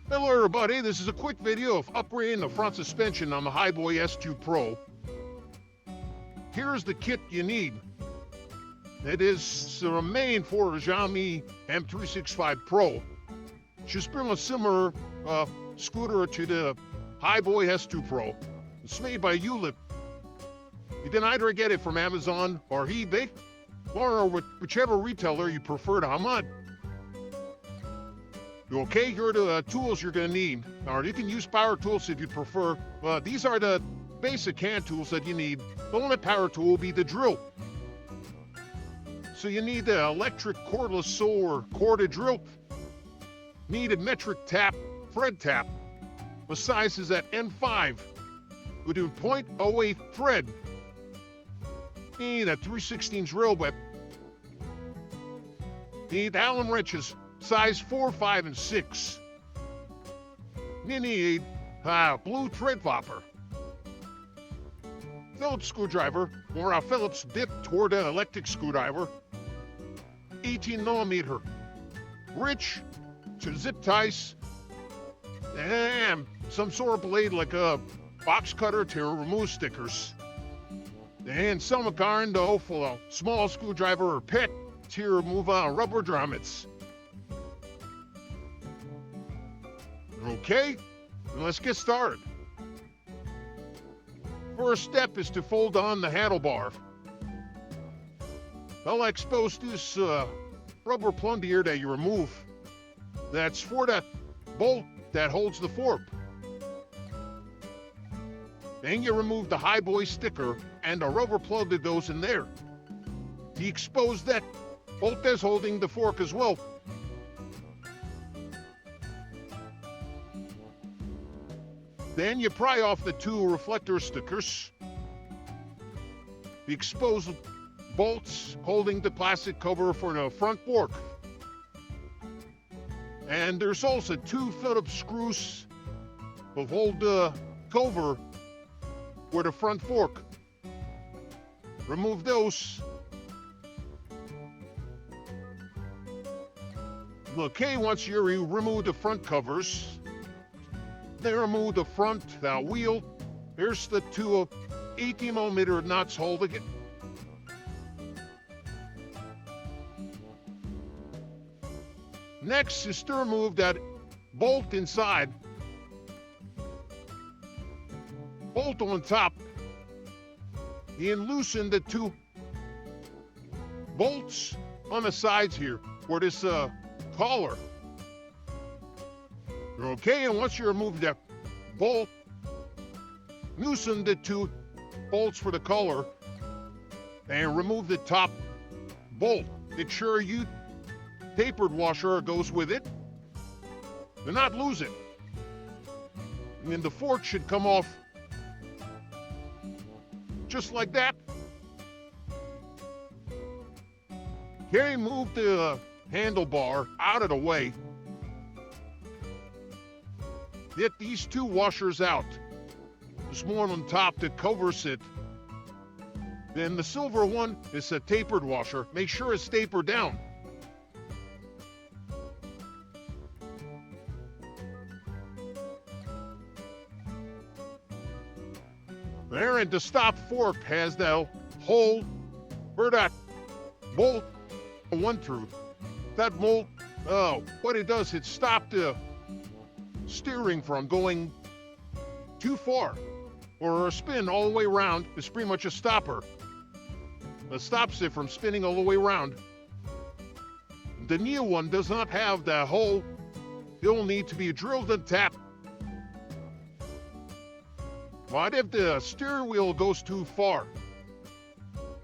Hello everybody, this is a quick video of upgrading the front suspension on the HiBoy S2 Pro. Here's the kit you need. It is made for Xiaomi M365 Pro. Just bring a similar scooter to the HiBoy S2 Pro. It's made by Ulip. You can either get it from Amazon or eBay, or whichever retailer you prefer to hunt on. Okay, here are the tools you're going to need. Or you can use power tools if you prefer. These are the basic hand tools that you need. The only power tool will be the drill. So you need the electric cordless saw or corded drill. Need a metric tap, thread tap. The size is at N5. We do 0.08 thread. Need a 3/16 drill bit. Need Allen wrenches. Size 4, 5, and 6. You need a blue thread flopper. Phillips screwdriver, or a Phillips dip toward an electric screwdriver. 18mm. Rich to zip ties. And some sort of blade like a box cutter to remove stickers. And some kind though for a small screwdriver or pick to remove rubber drummets. Okay, let's get started. First step is to fold on the handlebar. I'll expose this rubber plunger that you remove. That's for that bolt that holds the fork. Then you remove the HiBoy sticker and the rubber plug that goes in there. You expose that bolt that's holding the fork as well. Then you pry off the two reflector stickers. You expose bolts holding the plastic cover for the front fork. And there's also two Phillips screws that hold the cover for the front fork. Remove those. Okay, once you remove the front covers, then remove the front wheel. Here's the two 18mm nuts holding it. Next is to remove that bolt inside. Bolt on top. And loosen the two bolts on the sides here for this collar. Okay, and once you remove that bolt, loosen the two bolts for the collar and remove the top bolt. Make sure you tapered washer goes with it. Do not lose it. And the fork should come off just like that. Okay, move the handlebar out of the way. Get these two washers out. There's one on top that covers it. Then the silver one is a tapered washer. Make sure it's tapered down. There, and the stop fork has the hole for that bolt one through. That bolt, what it does, it stops the steering from going too far, or a spin all the way around is pretty much a stopper. It stops it from spinning all the way around. The new one does not have that hole. It'll need to be drilled and tapped. But if the steering wheel goes too far,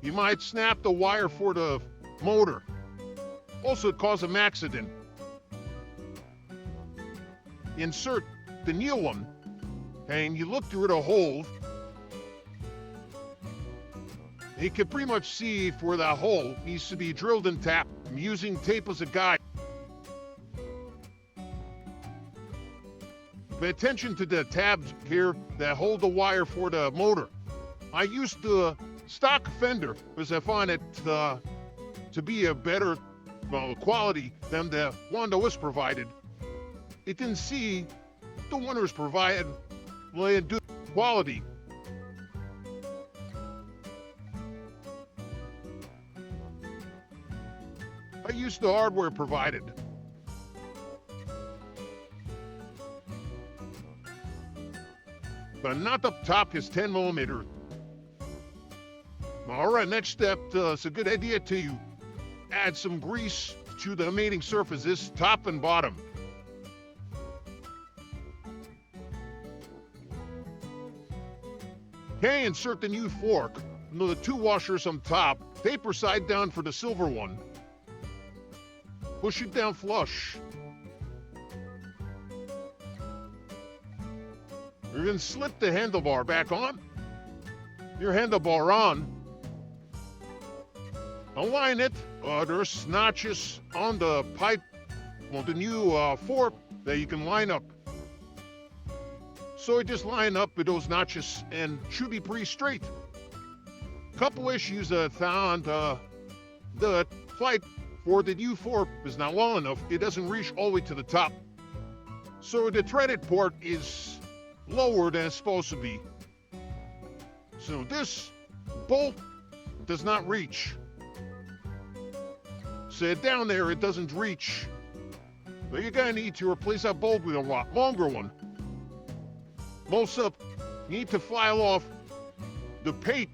you might snap the wire for the motor. Also cause an accident. Insert the new one, and you look through the hole. You can pretty much see where that hole needs to be drilled and tapped. I'm using tape as a guide. Pay attention to the tabs here that hold the wire for the motor. I used the stock fender because I find it to be a better quality than the one that was provided. it didn't see the winners provide good quality. I used the hardware provided. But not up top is 10 millimeter. All right, next step, it's a good idea to add some grease to the mating surfaces, top and bottom. Okay, insert the new fork. The two washers on top, taper side down for the silver one. Push it down flush. You're going to slip the handlebar back on. Your handlebar on. Align it. There's notches on the pipe. Well, the new fork that you can line up. So I just line up with those notches and should be pretty straight. Couple issues I found. The pipe for the new fork is not long enough. It doesn't reach all the way to the top. So the threaded port is lower than it's supposed to be. So this bolt does not reach. So down there it doesn't reach. But you're gonna need to replace that bolt with a lot longer one. Most up, you need to file off the paint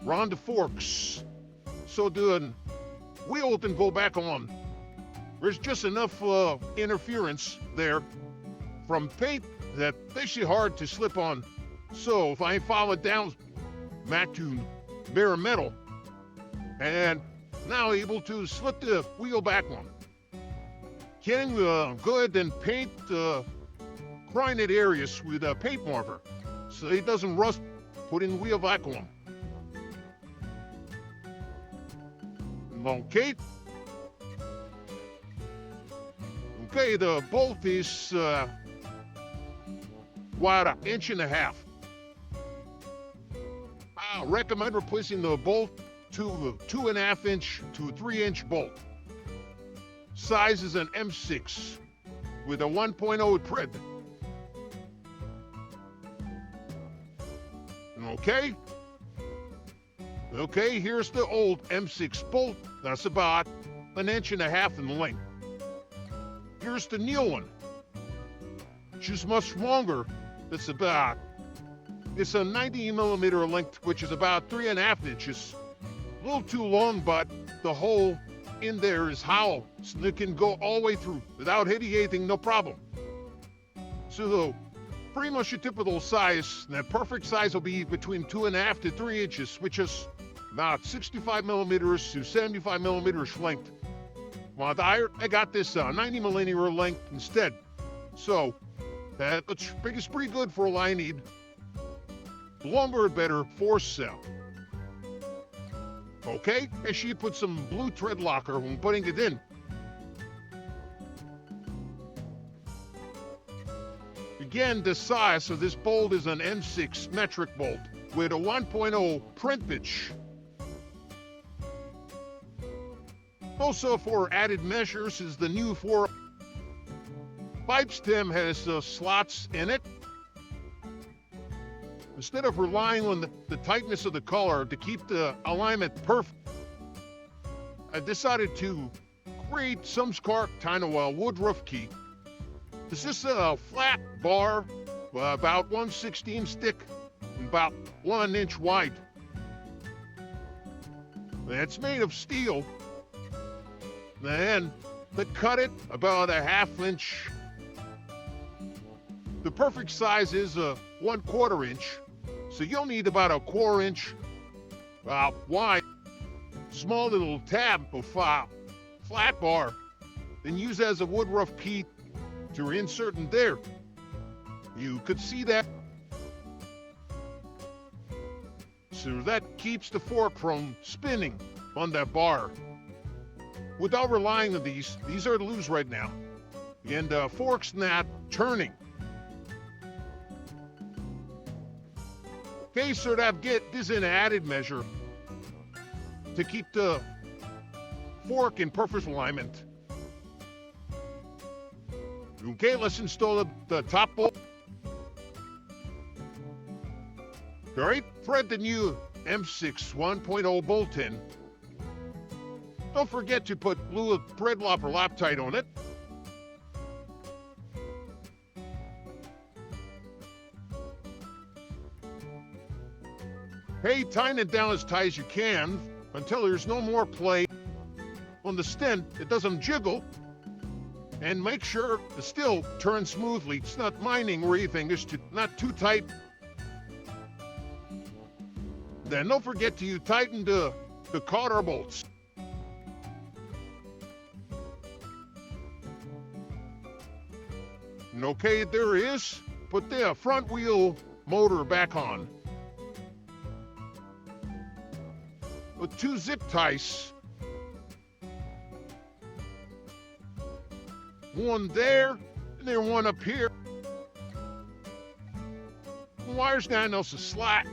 around the forks so the wheel can go back on. There's just enough interference there from paint that makes it hard to slip on. So if I file it down back to bare metal, and now able to slip the wheel back on. Getting good and paint grinded areas with a paint marker so it doesn't rust, putting the wheel back on. Okay. Okay, the bolt is wide, 1.5 inches. I recommend replacing the bolt to a 2.5 inch to 3 inch bolt. Size is an M6 with a 1.0 thread. Okay. Okay, here's the old M6 bolt. That's about 1.5 inches in length. Here's the new one, which is much longer. It's a 90 millimeter length, which is about 3.5 inches. A little too long, but the hole in there is hollow, so it can go all the way through without hitting anything, no problem. So pretty much your typical size, that perfect size will be between 2.5 to 3 inches, which is about 65 millimeters to 75 millimeters length. Well, I got this 90 millimeter length instead. So that's pretty good for all I need. The longer the better, force cell. Okay, and she put some blue thread locker when putting it in. Again, the size of this bolt is an M6 metric bolt with a 1.0 print pitch. Also, for added measures, is the new pipe stem has slots in it. Instead of relying on the tightness of the color to keep the alignment perfect, I decided to create some kind of a woodruff key. This is a flat bar, about 1/16 thick, and about 1 inch wide. It's made of steel. And they cut it about 1/2 inch. The perfect size is 1/4 inch. So you'll need about 1/4 inch wide, small little tab of flat bar, then use as a woodruff key to insert in there. You could see that. So that keeps the fork from spinning on that bar. Without relying on these are loose right now. And the fork's not turning. Okay, so that get this in an added measure to keep the fork in perfect alignment. Okay, let's install the top bolt. All right, thread the new M365 Pro bolt in. Don't forget to put Ulip thread lock or Loctite on it. Hey, tighten it down as tight as you can until there's no more play on the stent. It doesn't jiggle. And make sure the still turns smoothly. It's not mining or anything, it's not too tight. Then don't forget to tighten the cotter bolts. And okay, there is. Put the front wheel motor back on. With 2 zip ties. One there, and then one up here. Wires down also slack.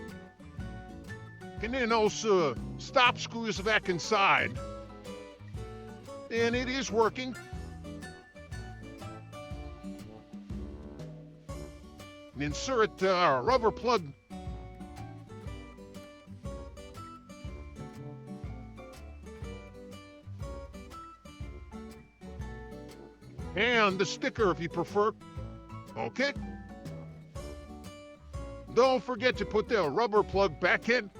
And then also stop screws back inside. And it is working. And insert a rubber plug. And the sticker if you prefer. Okay. Don't forget to put the rubber plug back in.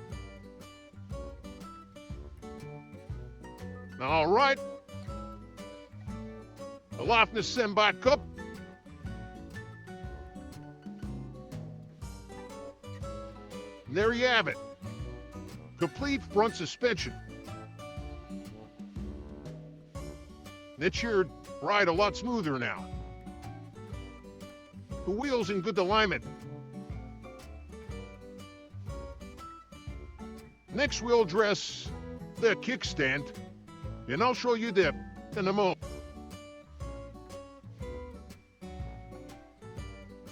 All right. The loftness send back up. And there you have it. Complete front suspension. It's your ride a lot smoother now. The wheel's in good alignment. Next we'll address the kickstand, and I'll show you that in a moment.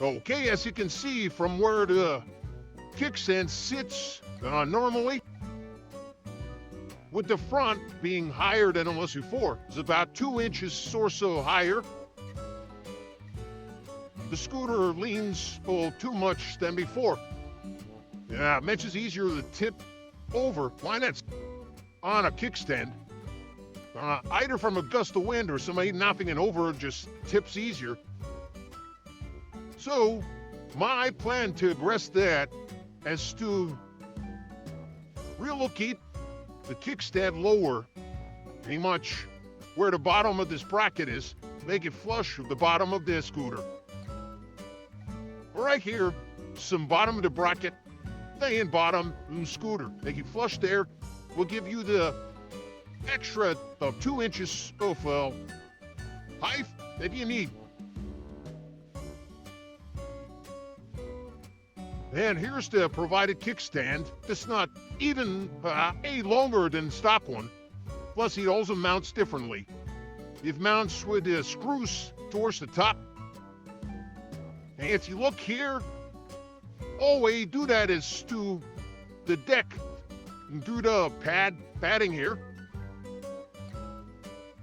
Okay, as you can see from where the kickstand sits normally, with the front being higher than it was before. It's about 2 inches or so higher. The scooter leans too much than before. Yeah, it makes it easier to tip over. Why that's on a kickstand. Either from a gust of wind or somebody knocking it over just tips easier. So, my plan to address that is to relocate the kickstand lower, pretty much where the bottom of this bracket is, make it flush with the bottom of the scooter. Right here, some bottom of the bracket, stay in bottom scooter. Make it flush there. Will give you the extra 2 inches of height that you need. And here's the provided kickstand. It's not even any longer than the stock one. Plus, it also mounts differently. It mounts with the screws towards the top. And if you look here, all way you do that is to the deck and do the padding here,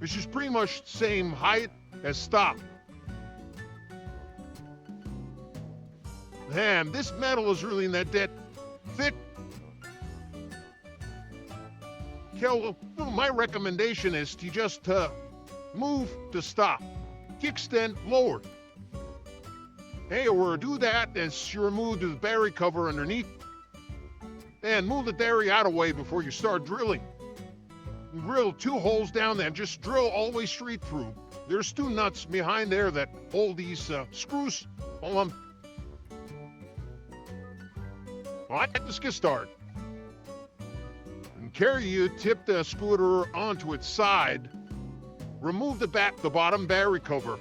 which is pretty much the same height as stock. And this metal is really not that thick. Okay, well, my recommendation is to just move to stop. Kickstand lower. Hey, or do that as you remove the battery cover underneath. And move the battery out of the way before you start drilling. Drill 2 holes down there. Just drill all the way straight through. There's 2 nuts behind there that hold these screws on them. All right, let's get started. And carry you tip the scooter onto its side. Remove the bottom battery cover.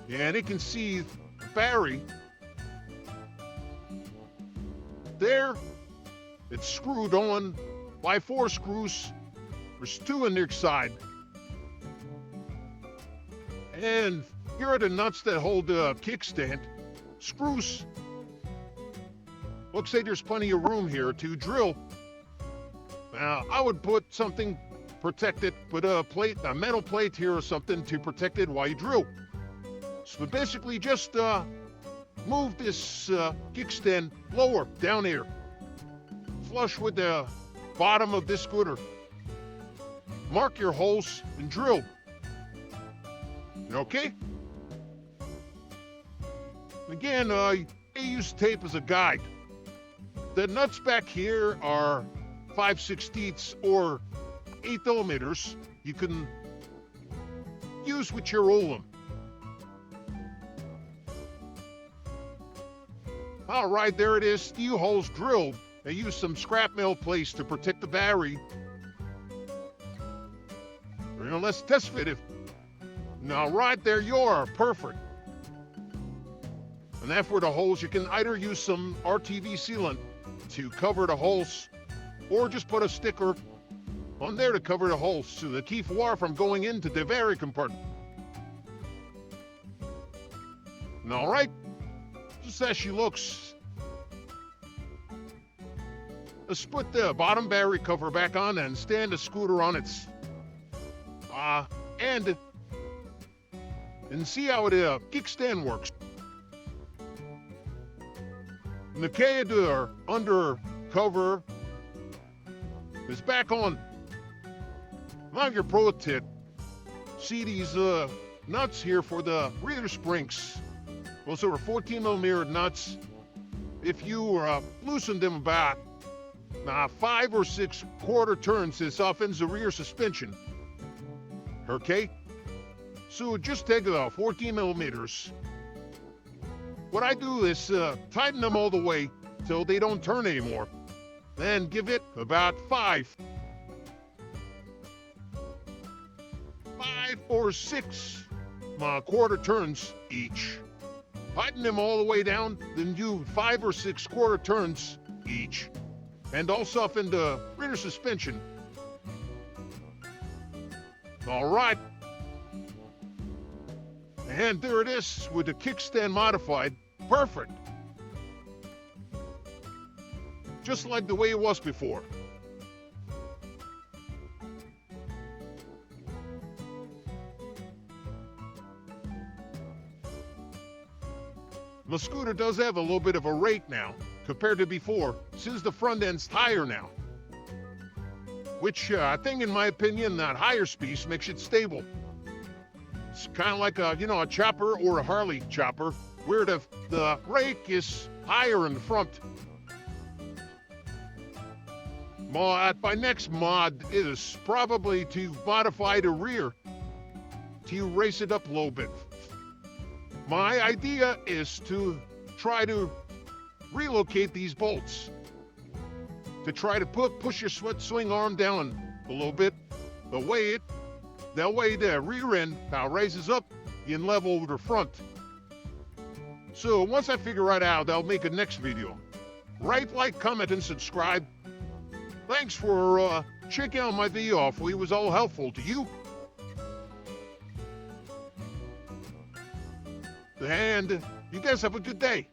And it can see the battery. There, it's screwed on by 4 screws. There's 2 on each side. And here are the nuts that hold the kickstand. Screws. Looks like there's plenty of room here to drill. I would put something protected, put a metal plate here or something to protect it while you drill. So basically just move this kickstand lower down here, flush with the bottom of this scooter. Mark your holes and drill. Okay? Again, I use tape as a guide. The nuts back here are 5/16 or 8mm. You can use with your Ulip. All right, there it is. Steel holes drilled. I use some scrap metal place to protect the battery. Let's test fit it. Now, right there you are. Perfect. And after the holes, you can either use some RTV sealant to cover the holes, or just put a sticker on there to cover the holes to keep water from going into the battery compartment. And all right, just as she looks. Let's put the bottom battery cover back on and stand the scooter on its end and see how the kickstand works. And the carrier under cover is back on. Now your pro tip. See these nuts here for the rear springs. Those are 14mm nuts. If you loosen them about 5 or 6 quarter turns, this softens the rear suspension. Okay? So just take 14mm. What I do is tighten them all the way till they don't turn anymore. Then give it about 5 or 6 quarter turns each. Tighten them all the way down, then do 5 or 6 quarter turns each. And all soften the rear suspension. All right. And there it is with the kickstand modified. Perfect. Just like the way it was before. The scooter does have a little bit of a rake now compared to before, since the front end's higher now. Which I think, in my opinion, that higher speed makes it stable. It's kind of like a chopper or a Harley chopper, where the rake is higher in the front. My next mod is probably to modify the rear to raise it up a little bit. My idea is to try to relocate these bolts, to try to push your swing arm down a little bit, that way the rear end now raises up in level with the front. So once I figure that out, I'll make a next video. Rate, like, comment, and subscribe. Thanks for checking out my video. Hopefully it was all helpful to you. And you guys have a good day.